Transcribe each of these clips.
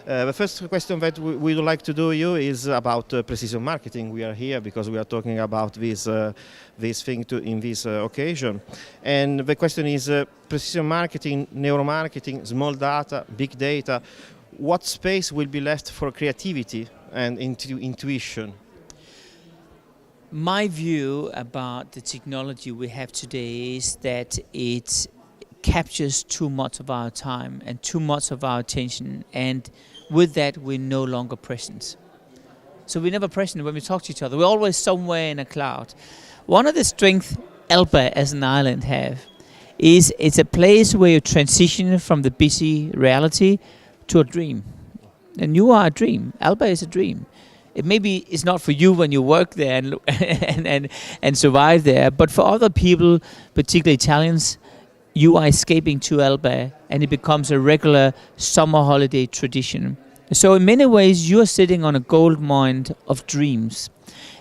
The first question that we would like to do you is about precision marketing. We are here because we are talking about this thing in this occasion. And the question is precision marketing, neuromarketing, small data, big data. What space will be left for creativity and intuition? My view about the technology we have today is that it captures too much of our time and too much of our attention, and with that we're no longer present. So we're never present when we talk to each other. We're always somewhere in a cloud. One of the strengths Elba as an island have is it's a place where you transition from the busy reality to a dream. And you are a dream. Elba is a dream. It maybe it's not for you when you work there and survive there, but for other people, particularly Italians, you are escaping to Elba and it becomes a regular summer holiday tradition. So in many ways, you're sitting on a gold mine of dreams.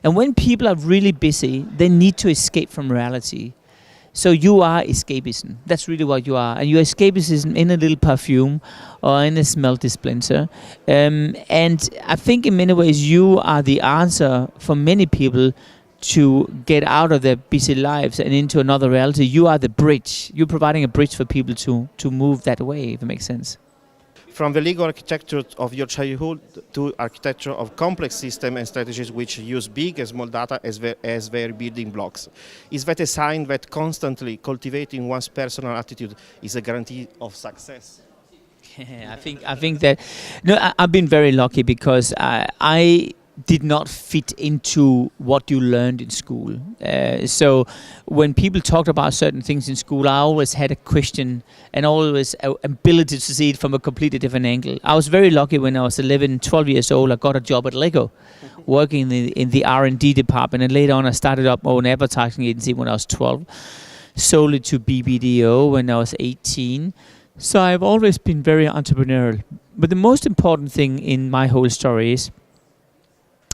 And when people are really busy, they need to escape from reality. So you are escapism. That's really what you are. And your escapism in a little perfume or in a smell dispenser. And I think in many ways, you are the answer for many people to get out of their busy lives and into another reality. You are the bridge. You're providing a bridge for people to move that way, if it makes sense. From the legal architecture of your childhood to architecture of complex systems and strategies which use big and small data as their building blocks. Is that a sign that constantly cultivating one's personal attitude is a guarantee of success? I think that I've been very lucky because I did not fit into what you learned in school. So when people talked about certain things in school, I always had a question and always an ability to see it from a completely different angle. I was very lucky when I was 11, 12 years old, I got a job at Lego, working in the R&D department. And later on, I started up my own advertising agency when I was 12, sold it to BBDO when I was 18. So I've always been very entrepreneurial. But the most important thing in my whole story is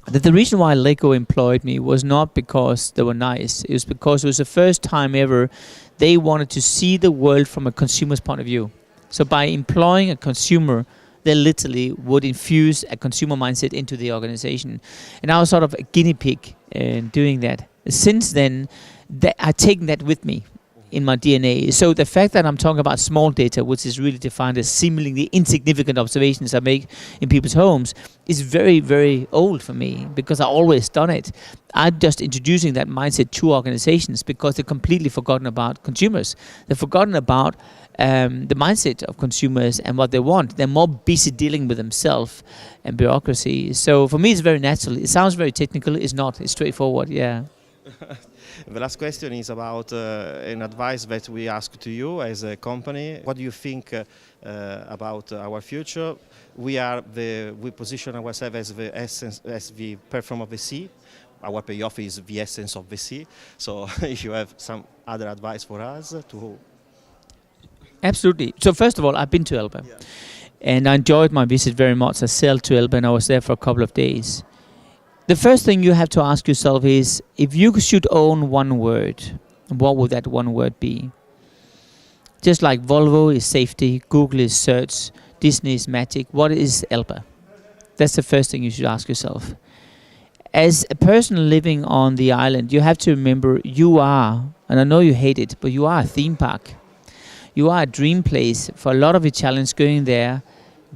that the reason why Lego employed me was not because they were nice. It was because it was the first time ever they wanted to see the world from a consumer's point of view. So by employing a consumer, they literally would infuse a consumer mindset into the organization. And I was sort of a guinea pig in doing that. Since then, I've taken that with me in my DNA. So the fact that I'm talking about small data, which is really defined as seemingly insignificant observations I make in people's homes, is very, very old for me because I've always done it. I'm just introducing that mindset to organizations because they've completely forgotten about consumers. They've forgotten about the mindset of consumers and what they want. They're more busy dealing with themselves and bureaucracy. So for me, it's very natural. It sounds very technical. It's not. It's straightforward, yeah. The last question is about an advice that we ask to you as a company. What do you think about our future? We position ourselves as the essence, as the perform of the sea. Our payoff is the essence of the sea. So if you have some other advice for us to... Absolutely. So first of all, I've been to Elba. Yeah. And I enjoyed my visit very much. I sailed to Elba and I was there for a couple of days. The first thing you have to ask yourself is, if you should own one word, what would that one word be? Just like Volvo is safety, Google is search, Disney is magic, what is Elba? That's the first thing you should ask yourself. As a person living on the island, you have to remember you are, and I know you hate it, but you are a theme park. You are a dream place for a lot of Italians going there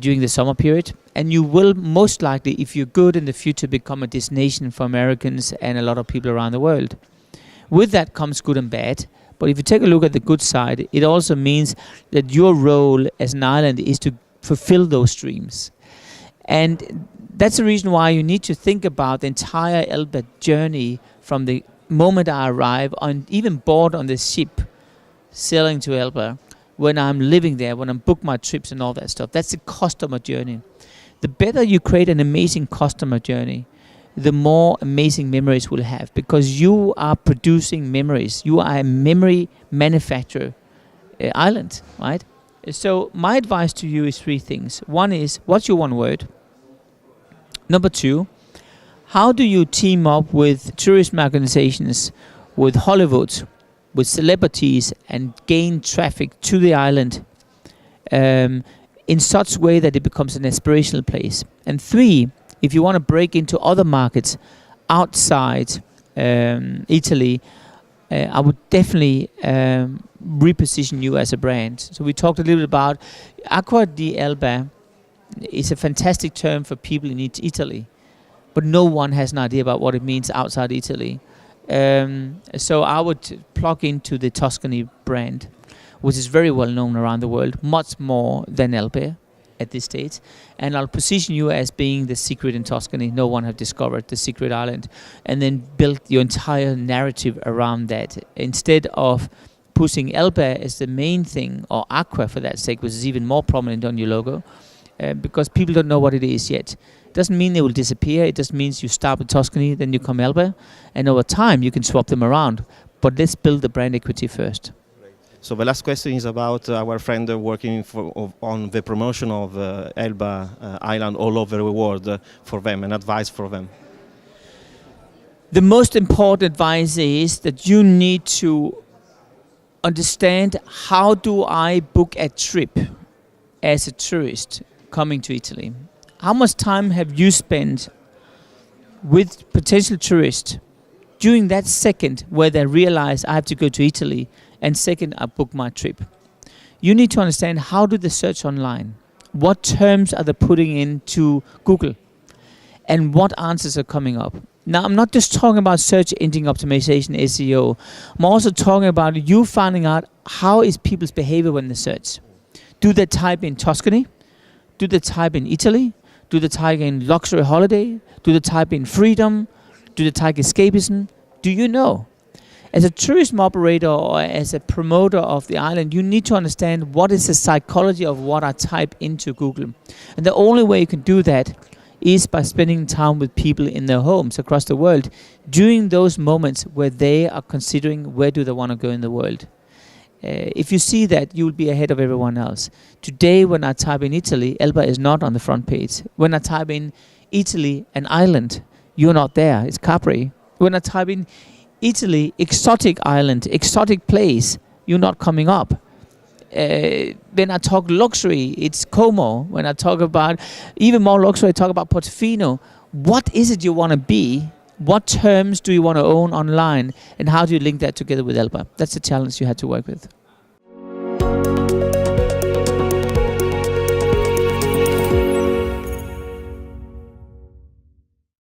during the summer period. And you will most likely, if you're good in the future, become a destination for Americans and a lot of people around the world. With that comes good and bad. But if you take a look at the good side, it also means that your role as an island is to fulfill those dreams. And that's the reason why you need to think about the entire Elba journey from the moment I arrive, and even board on the ship sailing to Elba, when I'm living there, when I'm book my trips and all that stuff. That's the customer journey. The better you create an amazing customer journey, the more amazing memories we'll have, because you are producing memories. You are a memory manufacturer island, right? So my advice to you is three things. One is, what's your one word? Number two, how do you team up with tourism organizations, with Hollywood, with celebrities, and gain traffic to the island in such way that it becomes an aspirational place. And 3, if you want to break into other markets outside Italy, I would definitely reposition you as a brand. So we talked a little bit about Acqua dell'Elba is a fantastic term for people in Italy, but no one has an idea about what it means outside Italy. So I would plug into the Tuscany brand, which is very well known around the world, much more than Elba at this stage. And I'll position you as being the secret in Tuscany. No one have discovered the secret island. And then build your entire narrative around that. Instead of pushing Elba as the main thing, or Acqua for that sake, which is even more prominent on your logo, because people don't know what it is yet. Doesn't mean they will disappear. It just means you start with Tuscany, then you come Elba, and over time you can swap them around. But let's build the brand equity first. So the last question is about our friend working on the promotion of Elba Island all over the world for them, and advice for them. The most important advice is that you need to understand, how do I book a trip as a tourist coming to Italy? How much time have you spent with potential tourists during that second where they realize I have to go to Italy, and second I book my trip? You need to understand, how do they search online? What terms are they putting into Google? And what answers are coming up? Now, I'm not just talking about search engine optimization, SEO. I'm also talking about you finding out, how is people's behavior when they search? Do they type in Tuscany? Do they type in Italy? Do they type in luxury holiday? Do they type in freedom? Do they type escapism? Do you know? As a tourism operator or as a promoter of the island, you need to understand what is the psychology of what I type into Google. And the only way you can do that is by spending time with people in their homes across the world during those moments where they are considering where do they want to go in the world. If you see that, you will be ahead of everyone else. Today, when I type in Italy, Elba is not on the front page. When I type in Italy, an island, you're not there. It's Capri. When I type in Italy, exotic island, exotic place, you're not coming up. When I talk luxury, it's Como. When I talk about even more luxury, I talk about Portofino. What is it you want to be? What terms do you want to own online? And how do you link that together with Elba? That's the challenge you had to work with.